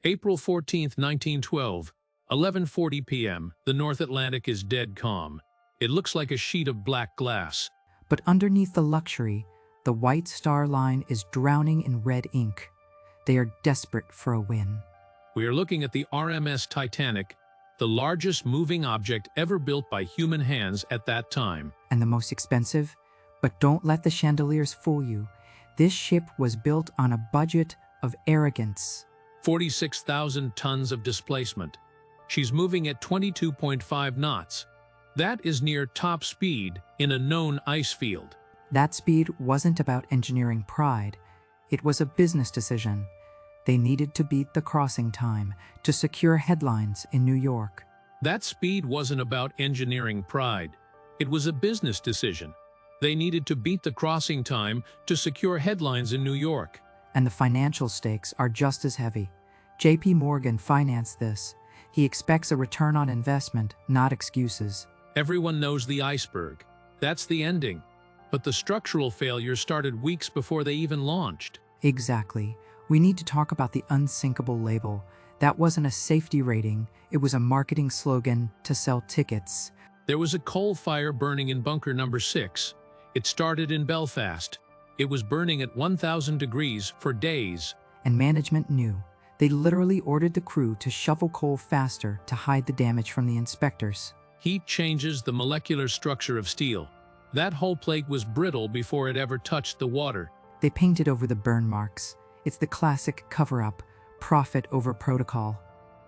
April 14, 1912, 11:40 p.m. The North Atlantic is dead calm. It looks like a sheet of black glass. But underneath the luxury, the White Star Line is drowning in red ink. They are desperate for a win. We are looking at the RMS Titanic, the largest moving object ever built by human hands at that time. And the most expensive? But don't let the chandeliers fool you. This ship was built on a budget of arrogance. 46,000 tons of displacement. She's moving at 22.5 knots. That is near top speed in a known ice field. That speed wasn't about engineering pride. It was a business decision. They needed to beat the crossing time to secure headlines in New York. That speed wasn't about engineering pride. It was a business decision. They needed to beat the crossing time to secure headlines in New York. And the financial stakes are just as heavy. JP Morgan financed this. He expects a return on investment, not excuses. Everyone knows the iceberg. That's the ending. But the structural failure started weeks before they even launched. Exactly. We need to talk about the Unsinkable label. That wasn't a safety rating. It was a marketing slogan to sell tickets. There was a coal fire burning in bunker number 6. It started in Belfast. It was burning at 1,000 degrees for days. And management knew. They literally ordered the crew to shovel coal faster to hide the damage from the inspectors. Heat changes the molecular structure of steel. That whole plate was brittle before it ever touched the water. They painted over the burn marks. It's the classic cover-up, profit over protocol.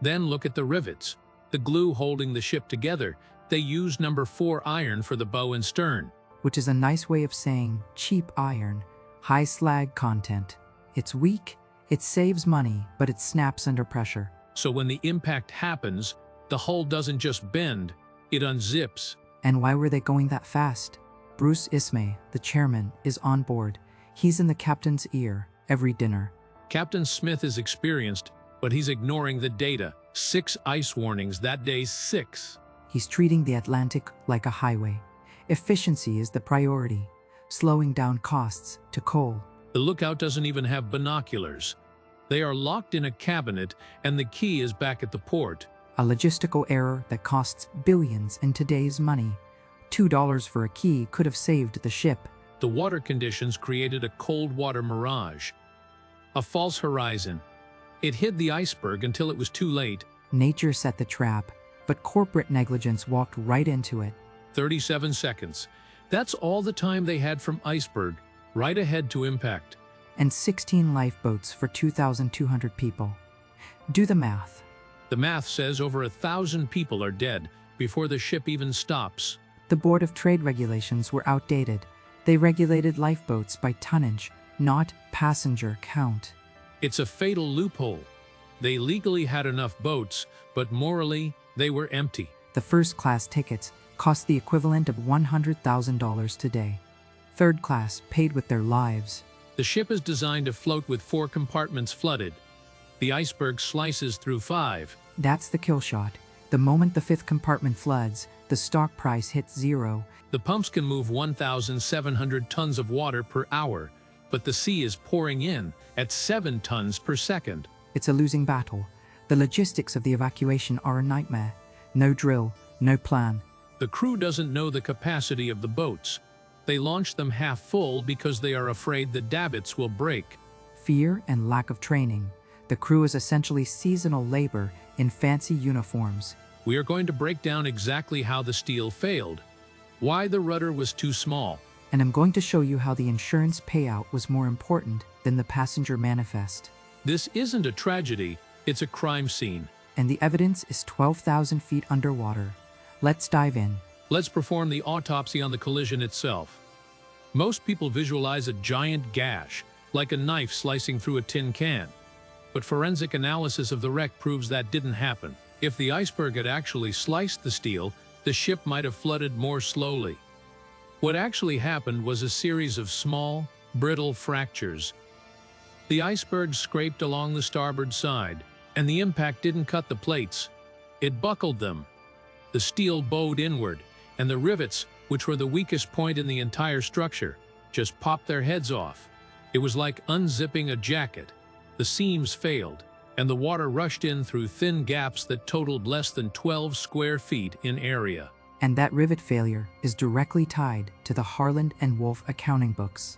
Then look at the rivets, the glue holding the ship together. They used number 4 iron for the bow and stern. Which is a nice way of saying cheap iron, high slag content. It's weak, it saves money, but it snaps under pressure. So when the impact happens, the hull doesn't just bend, it unzips. And why were they going that fast? Bruce Ismay, the chairman, is on board. He's in the captain's ear every dinner. Captain Smith is experienced, but he's ignoring the data. 6 ice warnings that day, 6. He's treating the Atlantic like a highway. Efficiency is the priority, slowing down costs to coal. The lookout doesn't even have binoculars. They are locked in a cabinet, and the key is back at the port. A logistical error that costs billions in today's money. $2 for a key could have saved the ship. The water conditions created a cold water mirage, a false horizon. It hid the iceberg until it was too late. Nature set the trap, but corporate negligence walked right into it. 37 seconds. That's all the time they had from iceberg, right ahead to impact. And 16 lifeboats for 2,200 people. Do the math. The math says over 1,000 people are dead before the ship even stops. The Board of Trade regulations were outdated. They regulated lifeboats by tonnage, not passenger count. It's a fatal loophole. They legally had enough boats, but morally, they were empty. The first-class tickets cost the equivalent of $100,000 today. Third class paid with their lives. The ship is designed to float with 4 compartments flooded. The iceberg slices through 5. That's the kill shot. The moment the 5th compartment floods, the stock price hits 0. The pumps can move 1,700 tons of water per hour, but the sea is pouring in at 7 tons per second. It's a losing battle. The logistics of the evacuation are a nightmare. No drill, no plan. The crew doesn't know the capacity of the boats. They launch them half full because they are afraid the davits will break. Fear and lack of training. The crew is essentially seasonal labor in fancy uniforms. We are going to break down exactly how the steel failed, why the rudder was too small. And I'm going to show you how the insurance payout was more important than the passenger manifest. This isn't a tragedy, it's a crime scene. And the evidence is 12,000 feet underwater. Let's dive in. Let's perform the autopsy on the collision itself. Most people visualize a giant gash, like a knife slicing through a tin can. But forensic analysis of the wreck proves that didn't happen. If the iceberg had actually sliced the steel, the ship might have flooded more slowly. What actually happened was a series of small, brittle fractures. The iceberg scraped along the starboard side, and the impact didn't cut the plates. It buckled them. The steel bowed inward, and the rivets, which were the weakest point in the entire structure, just popped their heads off. It was like unzipping a jacket. The seams failed. and the water rushed in through thin gaps that totaled less than 12 square feet in area. And that rivet failure is directly tied to the Harland and Wolff accounting books.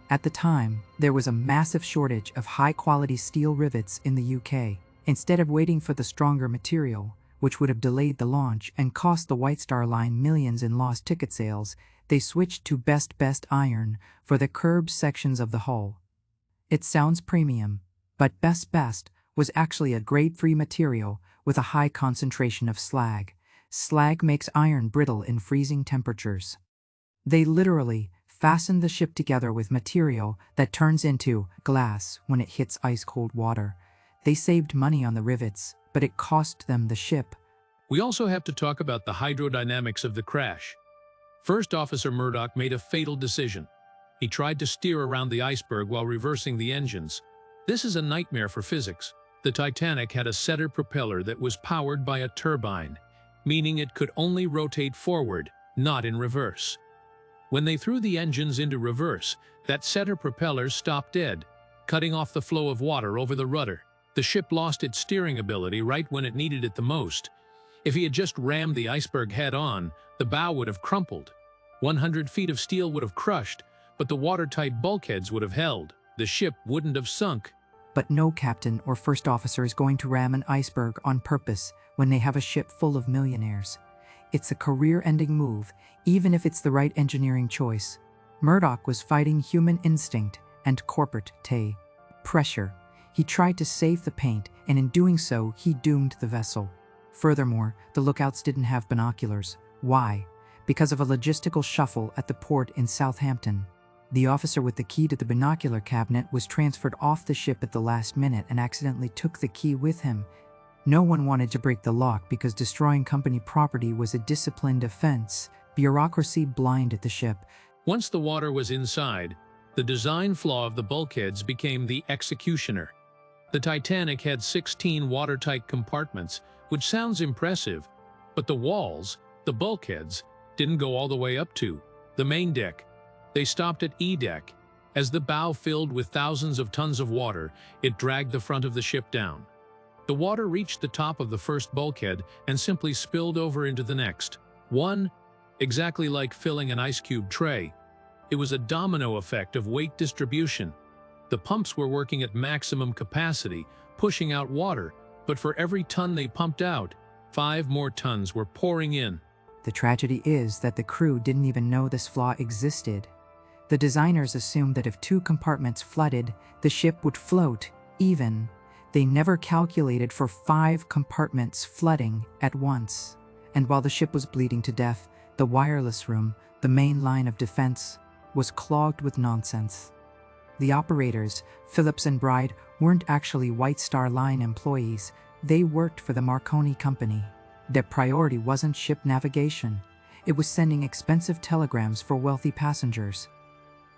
At the time, there was a massive shortage of high-quality steel rivets in the UK. Instead of waiting for the stronger material, which would have delayed the launch and cost the White Star Line millions in lost ticket sales, they switched to best iron for the curved sections of the hull. It sounds premium, but best was actually a grade-free material with a high concentration of slag. Slag makes iron brittle in freezing temperatures. They literally fastened the ship together with material that turns into glass when it hits ice-cold water. They saved money on the rivets, but it cost them the ship. We also have to talk about the hydrodynamics of the crash. First Officer Murdoch made a fatal decision. He tried to steer around the iceberg while reversing the engines. This is a nightmare for physics. The Titanic had a setter propeller that was powered by a turbine, meaning it could only rotate forward, not in reverse. When they threw the engines into reverse, that setter propeller stopped dead, cutting off the flow of water over the rudder. The ship lost its steering ability right when it needed it the most. If he had just rammed the iceberg head-on, the bow would have crumpled. 100 feet of steel would have crushed, but the watertight bulkheads would have held. The ship wouldn't have sunk. But no captain or first officer is going to ram an iceberg on purpose when they have a ship full of millionaires. It's a career-ending move, even if it's the right engineering choice. Murdoch was fighting human instinct and corporate pressure. He tried to save the paint, and in doing so, he doomed the vessel. Furthermore, the lookouts didn't have binoculars. Why? Because of a logistical shuffle at the port in Southampton. The officer with the key to the binocular cabinet was transferred off the ship at the last minute and accidentally took the key with him. No one wanted to break the lock because destroying company property was a disciplined offense. Bureaucracy blinded the ship. Once the water was inside, the design flaw of the bulkheads became the executioner. The Titanic had 16 watertight compartments, which sounds impressive, but the walls, the bulkheads, didn't go all the way up to the main deck. They stopped at E-deck. As the bow filled with thousands of tons of water, it dragged the front of the ship down. The water reached the top of the first bulkhead and simply spilled over into the next. One, exactly like filling an ice cube tray. It was a domino effect of weight distribution. The pumps were working at maximum capacity, pushing out water, but for every ton they pumped out, 5 more tons were pouring in. The tragedy is that the crew didn't even know this flaw existed. The designers assumed that if 2 compartments flooded, the ship would float, even. They never calculated for 5 compartments flooding at once. And while the ship was bleeding to death, the wireless room, the main line of defense, was clogged with nonsense. The operators, Phillips and Bride, weren't actually White Star Line employees. They worked for the Marconi Company. Their priority wasn't ship navigation. It was sending expensive telegrams for wealthy passengers.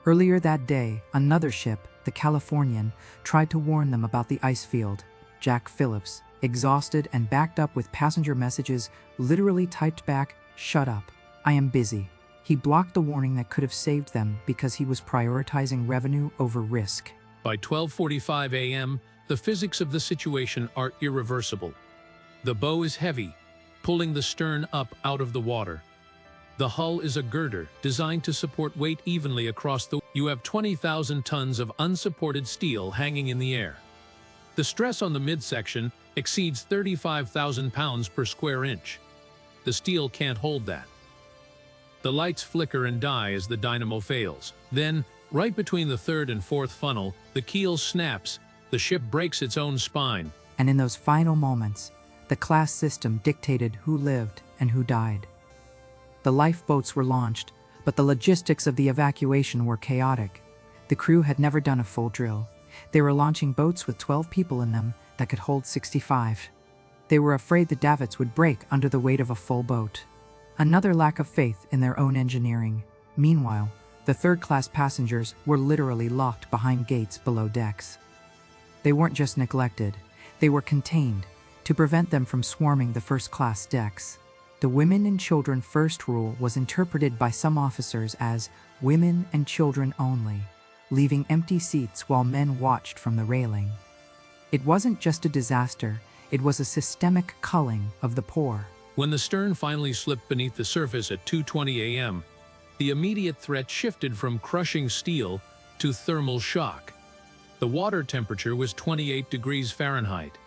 Earlier that day, another ship, the Californian, tried to warn them about the ice field. Jack Phillips, exhausted and backed up with passenger messages, literally typed back, "Shut up. I am busy." He blocked the warning that could have saved them because he was prioritizing revenue over risk. By 12:45 a.m., the physics of the situation are irreversible. The bow is heavy, pulling the stern up out of the water. The hull is a girder designed to support weight evenly across the. You have 20,000 tons of unsupported steel hanging in the air. The stress on the midsection exceeds 35,000 pounds per square inch. The steel can't hold that. The lights flicker and die as the dynamo fails. Then, right between the third and fourth funnel, the keel snaps. The ship breaks its own spine. And in those final moments, the class system dictated who lived and who died. The lifeboats were launched, but the logistics of the evacuation were chaotic. The crew had never done a full drill. They were launching boats with 12 people in them that could hold 65. They were afraid the davits would break under the weight of a full boat. Another lack of faith in their own engineering. Meanwhile, the third-class passengers were literally locked behind gates below decks. They weren't just neglected, they were contained to prevent them from swarming the first-class decks. The women and children first rule was interpreted by some officers as women and children only, leaving empty seats while men watched from the railing. It wasn't just a disaster, it was a systemic culling of the poor. When the stern finally slipped beneath the surface at 2:20 a.m., the immediate threat shifted from crushing steel to thermal shock. The water temperature was 28 degrees Fahrenheit.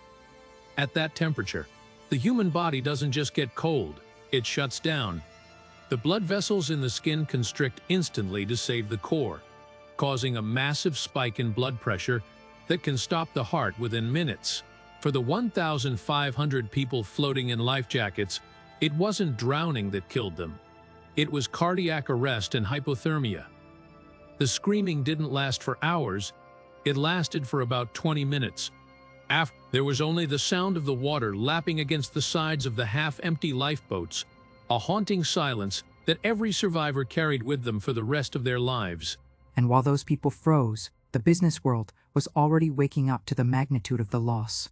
At that temperature, the human body doesn't just get cold, it shuts down. The blood vessels in the skin constrict instantly to save the core, causing a massive spike in blood pressure that can stop the heart within minutes. For the 1,500 people floating in life jackets, it wasn't drowning that killed them. It was cardiac arrest and hypothermia. The screaming didn't last for hours, it lasted for about 20 minutes. After, there was only the sound of the water lapping against the sides of the half-empty lifeboats, a haunting silence that every survivor carried with them for the rest of their lives. And while those people froze, the business world was already waking up to the magnitude of the loss.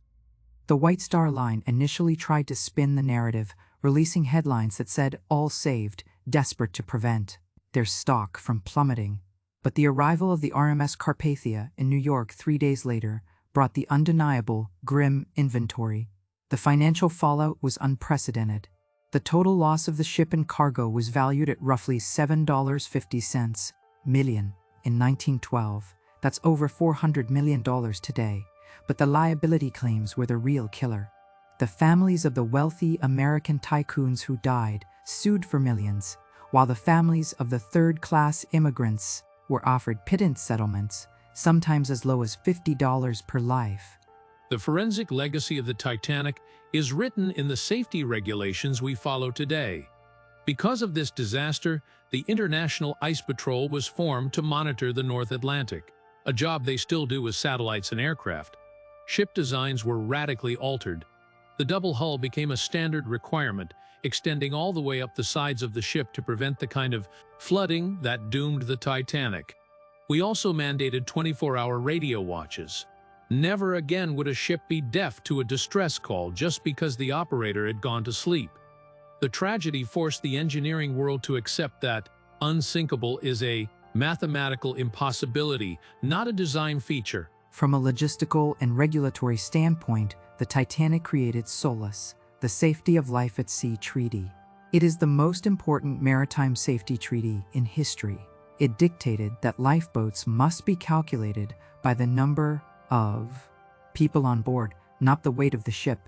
The White Star Line initially tried to spin the narrative, releasing headlines that said, "All saved," desperate to prevent their stock from plummeting. But the arrival of the RMS Carpathia in New York 3 days later brought the undeniable, grim inventory. The financial fallout was unprecedented. The total loss of the ship and cargo was valued at roughly $7.50 million in 1912. That's over $400 million today. But the liability claims were the real killer. The families of the wealthy American tycoons who died sued for millions, while the families of the third-class immigrants were offered pittance settlements, sometimes as low as $50 per life. The forensic legacy of the Titanic is written in the safety regulations we follow today. Because of this disaster, the International Ice Patrol was formed to monitor the North Atlantic, a job they still do with satellites and aircraft. Ship designs were radically altered. The double hull became a standard requirement, extending all the way up the sides of the ship to prevent the kind of flooding that doomed the Titanic. We also mandated 24-hour radio watches. Never again would a ship be deaf to a distress call just because the operator had gone to sleep. The tragedy forced the engineering world to accept that unsinkable is a mathematical impossibility, not a design feature. From a logistical and regulatory standpoint, the Titanic created SOLAS, the Safety of Life at Sea Treaty. It is the most important maritime safety treaty in history. It dictated that lifeboats must be calculated by the number of people on board, not the weight of the ship.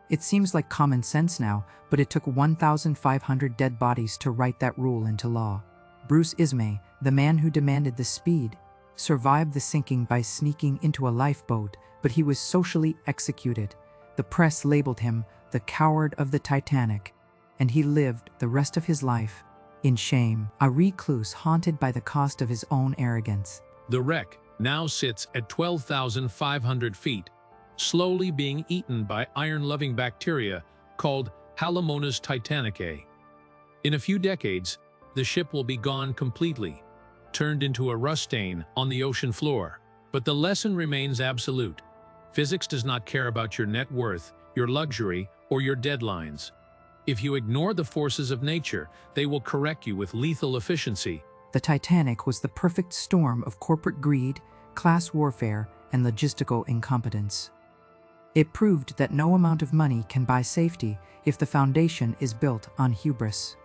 It seems like common sense now, but it took 1,500 dead bodies to write that rule into law. Bruce Ismay, the man who demanded the speed, survived the sinking by sneaking into a lifeboat, but he was socially executed. The press labeled him the coward of the Titanic, and he lived the rest of his life in shame, a recluse haunted by the cost of his own arrogance. The wreck now sits at 12,500 feet, slowly being eaten by iron-loving bacteria called Halomonas titanicae. In a few decades, the ship will be gone completely, turned into a rust stain on the ocean floor. But the lesson remains absolute. Physics does not care about your net worth, your luxury, or your deadlines. If you ignore the forces of nature, they will correct you with lethal efficiency. The Titanic was the perfect storm of corporate greed, class warfare, and logistical incompetence. It proved that no amount of money can buy safety if the foundation is built on hubris.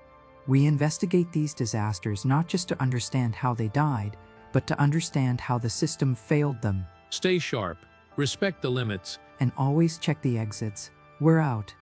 We investigate these disasters not just to understand how they died, but to understand how the system failed them. Stay sharp, respect the limits, and always check the exits. We're out.